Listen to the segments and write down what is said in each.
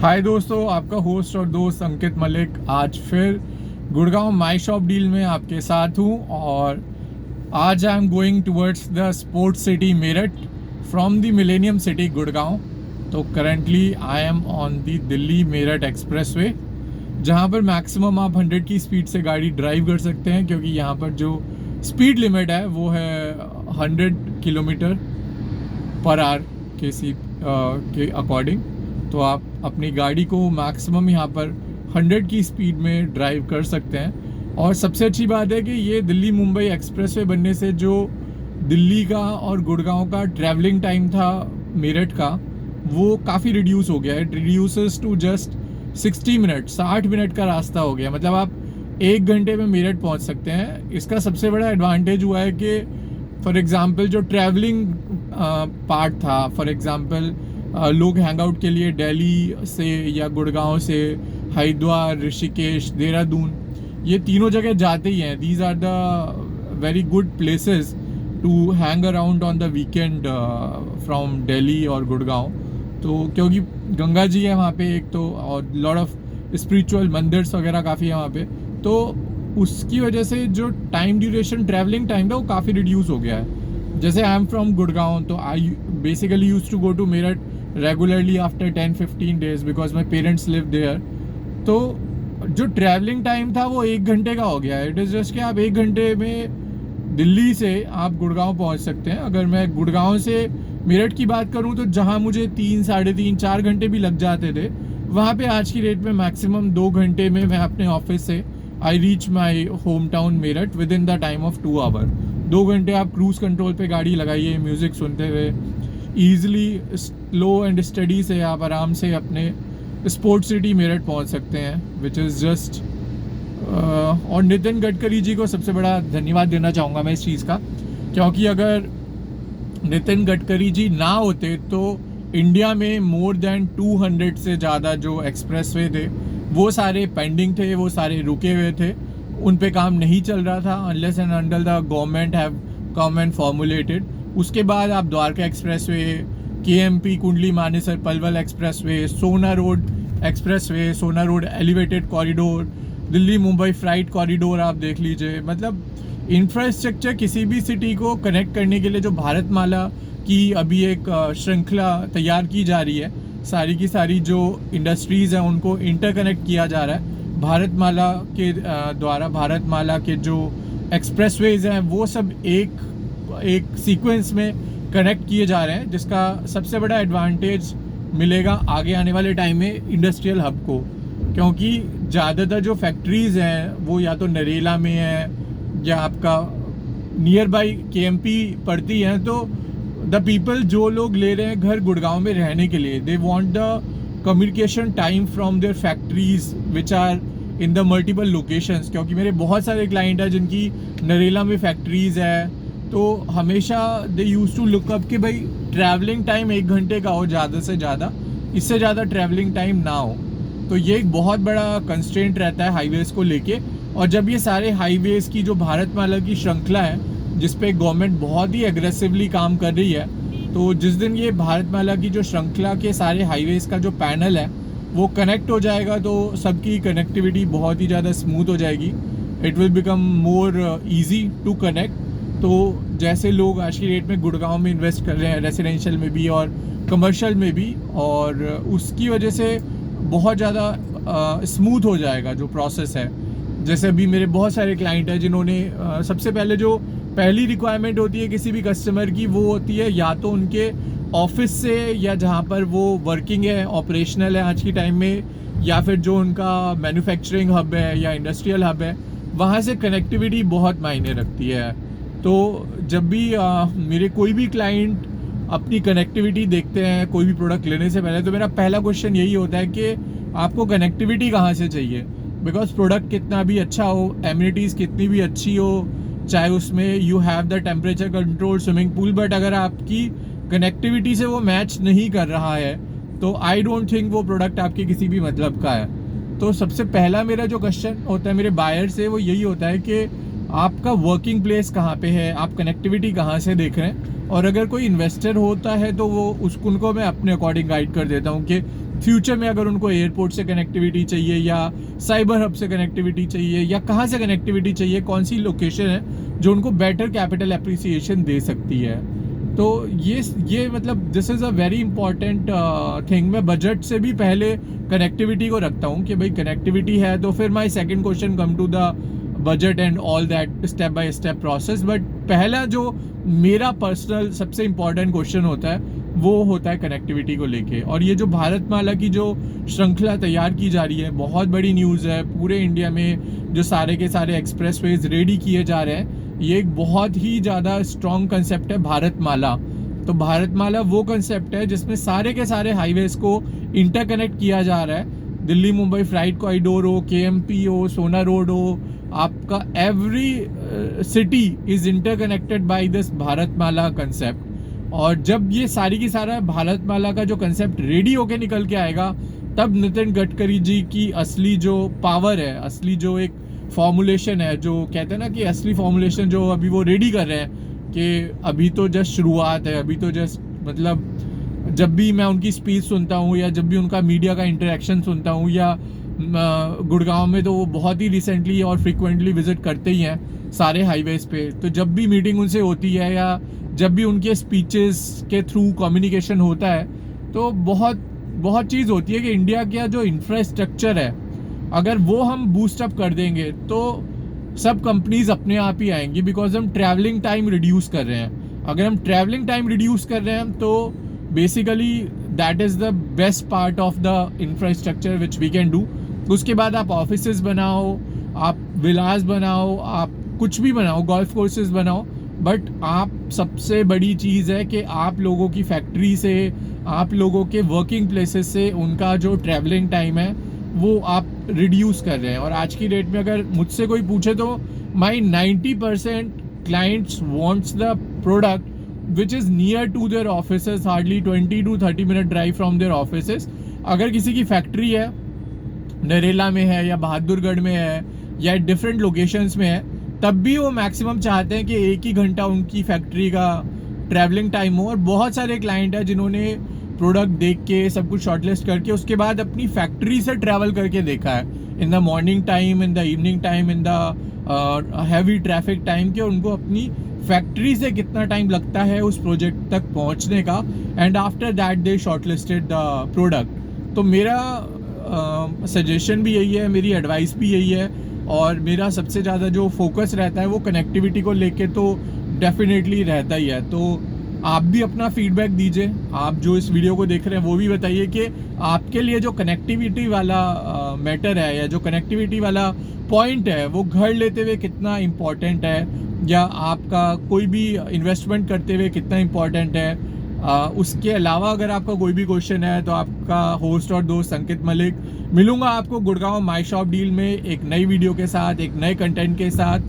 हाय दोस्तों, आपका होस्ट और दोस्त अंकित मलिक आज फिर गुड़गांव माई शॉप डील में आपके साथ हूँ। और आज I am going towards the sports city Meerut from the millennium city Gurgaon. तो currently I am on the Delhi Meerut expressway, जहाँ पर मैक्सिमम आप 100 की स्पीड से गाड़ी ड्राइव कर सकते हैं, क्योंकि यहाँ पर जो स्पीड लिमिट है वो है 100 किलोमीटर पर आवर के अकॉर्डिंग। तो आप अपनी गाड़ी को मैक्सिमम यहाँ पर 100 की स्पीड में ड्राइव कर सकते हैं। और सबसे अच्छी बात है कि ये दिल्ली मुंबई एक्सप्रेसवे बनने से जो दिल्ली का और गुड़गांव का ट्रैवलिंग टाइम था मेरठ का, वो काफ़ी रिड्यूस हो गया है। It reduces to just 60 minute, 60 minute का रास्ता हो गया। मतलब आप 1 घंटे में मेरठ पहुंच सकते हैं। इसका सबसे बड़ा एडवांटेज हुआ है कि फॉर एग्ज़ाम्पल जो ट्रैवलिंग पार्ट था, फॉर एग्ज़ाम्पल लोग हैंग आउट के लिए दिल्ली से या गुड़गांव से हरिद्वार, ऋषिकेश, देहरादून, ये तीनों जगह जाते ही हैं। These are the very good places to hang around on the weekend from Delhi और गुड़गांव। तो क्योंकि गंगा जी है वहाँ पे एक तो, और लॉट ऑफ स्पिरिचुअल मंदिर्स वगैरह काफ़ी है वहाँ पे, तो उसकी वजह से जो टाइम ड्यूरेशन ट्रैवलिंग टाइम था वो काफ़ी रिड्यूस हो गया है। जैसे आई एम फ्रॉम गुड़गांव, तो I basically use to go to Meerut regularly after 10-15 days because my parents live there. तो जो ट्रैवलिंग टाइम था वो 1 घंटे का हो गया है। इट इज़ जस्ट कि आप 1 घंटे में दिल्ली से आप गुड़गांव पहुंच सकते हैं। अगर मैं गुड़गांव से मेरठ की बात करूं तो जहां मुझे 3, 3.5, 4 घंटे भी लग जाते थे, वहां पे आज की डेट में मैक्सिमम 2 घंटे में मैं अपने ऑफिस से I reach my home town Meerut within the time of 2 hour. 2 घंटे आप क्रूज कंट्रोल पे गाड़ी लगाइए, म्यूज़िक सुनते हुए ईजिली स्लो एंड स्टडी से आप आराम से अपने स्पोर्ट्स सिटी मेरठ पहुंच सकते हैं, विच इज़ जस्ट। और नितिन गडकरी जी को सबसे बड़ा धन्यवाद देना चाहूँगा मैं इस चीज़ का, क्योंकि अगर नितिन गडकरी जी ना होते तो इंडिया में मोर देन 200 से ज़्यादा जो एक्सप्रेसवे थे वो सारे पेंडिंग थे, वो सारे रुके हुए थे, उन पे काम नहीं चल रहा था unless and until the government have come and formulated. उसके बाद आप Dwarka expressway, KMP Kundli Manesar Palwal expressway, Sohna road expressway, Sohna road elevated corridor, Delhi Mumbai freight corridor आप देख लीजिए। मतलब इंफ्रास्ट्रक्चर किसी भी सिटी को कनेक्ट करने के लिए जो भारतमाला की अभी एक श्रृंखला तैयार की जा रही है, सारी की सारी जो इंडस्ट्रीज़ हैं उनको इंटरकनेक्ट किया जा रहा है भारतमाला के द्वारा। भारतमाला के जो एक्सप्रेसवेज हैं वो सब एक सीक्वेंस में कनेक्ट किए जा रहे हैं, जिसका सबसे बड़ा एडवांटेज मिलेगा आगे आने वाले टाइम में इंडस्ट्रियल हब को। क्योंकि ज़्यादातर जो फैक्ट्रीज़ हैं वो या तो नरेला में है या आपका नियर बाई केएमपी पड़ती हैं। तो द पीपल जो लोग ले रहे हैं घर गुड़गांव में रहने के लिए, they want the communication time from their factories which are in the multiple locations. क्योंकि मेरे बहुत सारे क्लाइंट हैं जिनकी नरेला में फैक्ट्रीज है, तो हमेशा दे यूज टू लुक अप कि भाई ट्रैवलिंग टाइम 1 घंटे का हो ज़्यादा से ज़्यादा, इससे ज़्यादा ट्रैवलिंग टाइम ना हो। तो ये एक बहुत बड़ा कंस्ट्रेंट रहता है हाईवेज़ को लेके। और जब ये सारे हाईवेज़ की जो भारतमाला की श्रृंखला है जिस पे गवर्नमेंट बहुत ही एग्रेसिवली काम कर रही है, तो जिस दिन ये भारतमाला की जो श्रृंखला के सारे हाईवेज़ का जो पैनल है वो कनेक्ट हो जाएगा, तो सबकी कनेक्टिविटी बहुत ही ज़्यादा स्मूथ हो जाएगी। It will become more easy to connect. तो जैसे लोग आज की डेट में गुड़गांव में इन्वेस्ट कर रहे हैं, रेसिडेंशियल में भी और कमर्शियल में भी, और उसकी वजह से बहुत ज़्यादा स्मूथ हो जाएगा जो प्रोसेस है। जैसे अभी मेरे बहुत सारे क्लाइंट हैं जिन्होंने सबसे पहले जो पहली रिक्वायरमेंट होती है किसी भी कस्टमर की, वो होती है या तो उनके ऑफिस से या जहाँ पर वो वर्किंग है, ऑपरेशनल है आज की टाइम में, या फिर जो उनका मैन्युफैक्चरिंग हब है या इंडस्ट्रियल हब है, वहाँ से कनेक्टिविटी बहुत मायने रखती है। तो जब भी मेरे कोई भी क्लाइंट अपनी कनेक्टिविटी देखते हैं कोई भी प्रोडक्ट लेने से पहले, तो मेरा पहला क्वेश्चन यही होता है कि आपको कनेक्टिविटी कहाँ से चाहिए। बिकॉज प्रोडक्ट कितना भी अच्छा हो, एमिनिटीज़ कितनी भी अच्छी हो, चाहे उसमें you have the temperature control swimming pool, but अगर आपकी कनेक्टिविटी से वो मैच नहीं कर रहा है तो आई डोंट थिंक वो प्रोडक्ट आपके किसी भी मतलब का है। तो सबसे पहला मेरा जो क्वेश्चन होता है मेरे बायर से वो यही होता है कि आपका वर्किंग प्लेस कहाँ पे है, आप कनेक्टिविटी कहाँ से देख रहे हैं। और अगर कोई इन्वेस्टर होता है तो वो उनको मैं अपने अकॉर्डिंग गाइड कर देता हूँ कि फ्यूचर में अगर उनको एयरपोर्ट से कनेक्टिविटी चाहिए या साइबर हब से कनेक्टिविटी चाहिए या कहाँ से कनेक्टिविटी चाहिए, कौन सी लोकेशन है जो उनको बेटर कैपिटल एप्रिसिएशन दे सकती है। तो ये मतलब this is a very important thing. मैं बजट से भी पहले कनेक्टिविटी को रखता हूँ कि भाई कनेक्टिविटी है तो फिर my second question come to the budget and all that step by step process. But पहला जो मेरा पर्सनल सबसे इम्पॉर्टेंट क्वेश्चन होता है वो होता है कनेक्टिविटी को लेके। और ये जो भारतमाला की जो श्रृंखला तैयार की जा रही है, बहुत बड़ी न्यूज़ है। पूरे इंडिया में जो सारे के सारे एक्सप्रेसवेज रेडी किए जा रहे हैं, ये एक बहुत ही ज़्यादा स्ट्रॉन्ग कंसेप्ट है भारतमाला। तो भारतमाला वो कंसेप्ट है जिसमें सारे के सारे हाईवेज को इंटरकनेक्ट किया जा रहा है। दिल्ली मुंबई फ्लाइट कॉरिडोर हो, KMP हो, सोना रोड हो, आपका every city is interconnected by this Bharatmala concept. और जब ये सारी की सारा भारतमाला का जो कंसेप्ट रेडी होके निकल के आएगा, तब नितिन गडकरी जी की असली जो पावर है, असली जो एक फॉर्मुलेशन है, जो कहते हैं ना कि असली फॉर्मुलेशन जो अभी वो रेडी कर रहे हैं, कि अभी तो जस्ट शुरुआत है, अभी तो जस्ट मतलब जब भी मैं उनकी स्पीच सुनता हूँ या जब भी उनका मीडिया का इंटरेक्शन सुनता हूँ, या गुड़गांव में तो वो बहुत ही रिसेंटली और फ्रिक्वेंटली विजिट करते ही हैं सारे हाईवेज पे। तो जब भी मीटिंग उनसे होती है या जब भी उनके स्पीचेस के थ्रू कम्युनिकेशन होता है, तो बहुत चीज़ होती है कि इंडिया का जो इंफ्रास्ट्रक्चर है, अगर वो हम बूस्ट अप कर देंगे तो सब कंपनीज अपने आप ही आएंगी, बिकॉज हम ट्रैवलिंग टाइम रिड्यूस कर रहे हैं। अगर हम ट्रैवलिंग टाइम रिड्यूस कर रहे हैं तो basically that is the best part of the infrastructure which we can do. उसके बाद आप ऑफिसेज बनाओ, आप विलास बनाओ, आप कुछ भी बनाओ, गोल्फ कोर्सेज बनाओ, बट आप सबसे बड़ी चीज़ है कि आप लोगों की फैक्ट्री से, आप लोगों के वर्किंग प्लेसेस से उनका जो ट्रैवलिंग टाइम है वो आप रिड्यूस कर रहे हैं। और आज की डेट में अगर मुझसे कोई पूछे तो my 90% clients wants the product which is near to their offices, hardly 20 to 30 minute drive from their offices. अगर किसी की फैक्ट्री है, नरेला में है या बहादुरगढ़ में है या डिफरेंट लोकेशंस में है, तब भी वो मैक्सिमम चाहते हैं कि 1 ही घंटा उनकी फैक्ट्री का ट्रैवलिंग टाइम हो। और बहुत सारे क्लाइंट हैं जिन्होंने प्रोडक्ट देख के सब कुछ शॉर्टलिस्ट करके उसके बाद अपनी फैक्ट्री से ट्रैवल करके देखा है, in the morning time, in the evening time, in the heavy traffic time, के उनको अपनी फैक्ट्री से कितना टाइम लगता है उस प्रोजेक्ट तक पहुंचने का, and after that they shortlisted the product. तो मेरा सजेशन भी यही है, मेरी एडवाइस भी यही है, और मेरा सबसे ज़्यादा जो फोकस रहता है वो कनेक्टिविटी को लेके तो डेफिनेटली रहता ही है। तो आप भी अपना फीडबैक दीजिए, आप जो इस वीडियो को देख रहे हैं वो भी बताइए कि आपके लिए जो कनेक्टिविटी वाला मैटर है या जो कनेक्टिविटी वाला पॉइंट है वो घर लेते हुए कितना इम्पॉर्टेंट है, या आपका कोई भी इन्वेस्टमेंट करते हुए कितना इम्पॉर्टेंट है। उसके अलावा अगर आपका कोई भी क्वेश्चन है तो आपका होस्ट और दोस्त अंकित मलिक मिलूंगा आपको गुड़गांव माई शॉप डील में एक नई वीडियो के साथ, एक नए कंटेंट के साथ।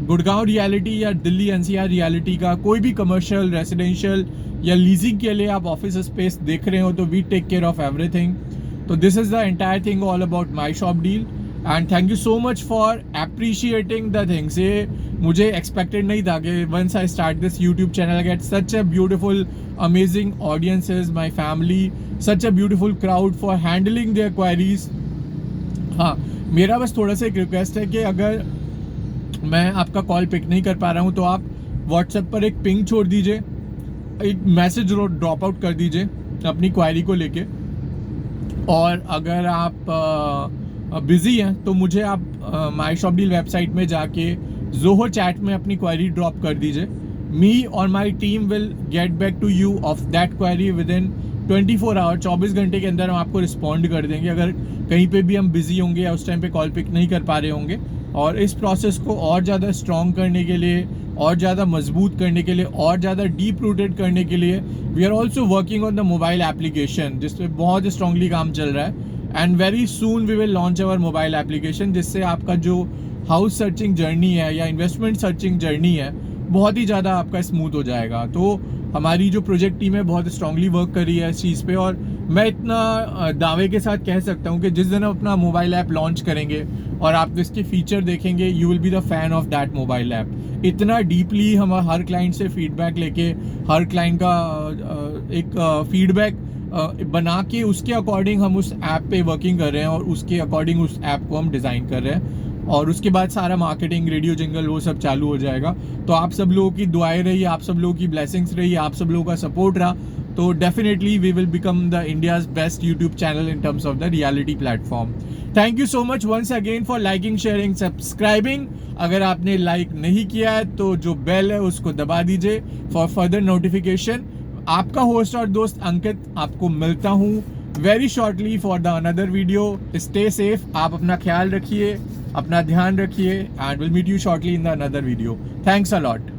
गुड़गांव रियलिटी या दिल्ली NCR रियलिटी का कोई भी कमर्शियल, रेजिडेंशियल या लीजिंग के लिए आप ऑफिस स्पेस देख रहे हो तो we take care of everything. तो this is the entire thing all about my shop deal, and thank you so much for appreciating the things. ये मुझे एक्सपेक्टेड नहीं था कि once I start this YouTube channel, I get such a beautiful amazing audiences, my family, such a beautiful crowd for handling their queries. हाँ, मेरा बस थोड़ा सा एक रिक्वेस्ट है कि अगर मैं आपका कॉल पिक नहीं कर पा रहा हूँ तो आप व्हाट्सएप पर एक पिंग छोड़ दीजिए, एक मैसेज ड्रॉप आउट कर दीजिए अपनी क्वेरी को लेके। और अगर आप बिज़ी हैं तो मुझे आप माई शॉप डील वेबसाइट में जाके ज़ोहो चैट में अपनी क्वेरी ड्रॉप कर दीजिए। मी और my team will get back to you of that query within 24 hour, 24 घंटे के अंदर हम आपको रिस्पॉन्ड कर देंगे अगर कहीं पे भी हम बिज़ी होंगे या उस टाइम पे कॉल पिक नहीं कर पा रहे होंगे। और इस प्रोसेस को और ज़्यादा स्ट्रॉन्ग करने के लिए, और ज़्यादा मजबूत करने के लिए, और ज़्यादा डीप रूटेड करने के लिए we are also working on the mobile application, जिसमें बहुत स्ट्रांगली काम चल रहा है। And very soon we will launch our mobile application, जिससे आपका जो हाउस सर्चिंग जर्नी है या इन्वेस्टमेंट सर्चिंग जर्नी है बहुत ही ज़्यादा आपका स्मूथ हो जाएगा। तो हमारी जो प्रोजेक्ट टीम है बहुत स्ट्रांगली वर्क कर रही है इस चीज़ पे, और मैं इतना दावे के साथ कह सकता हूँ कि जिस दिन हम अपना मोबाइल ऐप लॉन्च करेंगे और आप इसके फीचर देखेंगे, you will be the fan of that mobile app. इतना डीपली हम हर क्लाइंट से फीडबैक लेके, हर क्लाइंट का एक फीडबैक बना के उसके अकॉर्डिंग हम उस ऐप पे वर्किंग कर रहे हैं और उसके अकॉर्डिंग उस ऐप को हम डिज़ाइन कर रहे हैं और उसके बाद सारा मार्केटिंग, रेडियो जिंगल, वो सब चालू हो जाएगा। तो आप सब लोगों की दुआएं रही, आप सब लोगों की ब्लेसिंग्स रही, आप सब लोगों का सपोर्ट रहा, तो definitely we will become the India's best YouTube channel in terms of the reality platform. Thank you so much once again for liking, sharing, subscribing. अगर आपने लाइक नहीं किया है तो जो बेल है उसको दबा दीजिए फॉर फर्दर नोटिफिकेशन। आपका होस्ट और दोस्त अंकित आपको मिलता हूँ very shortly for the another video. Stay safe, आप अपना ख्याल रखिए, अपना ध्यान रखिए, and will meet you shortly in the another video. Thanks a lot.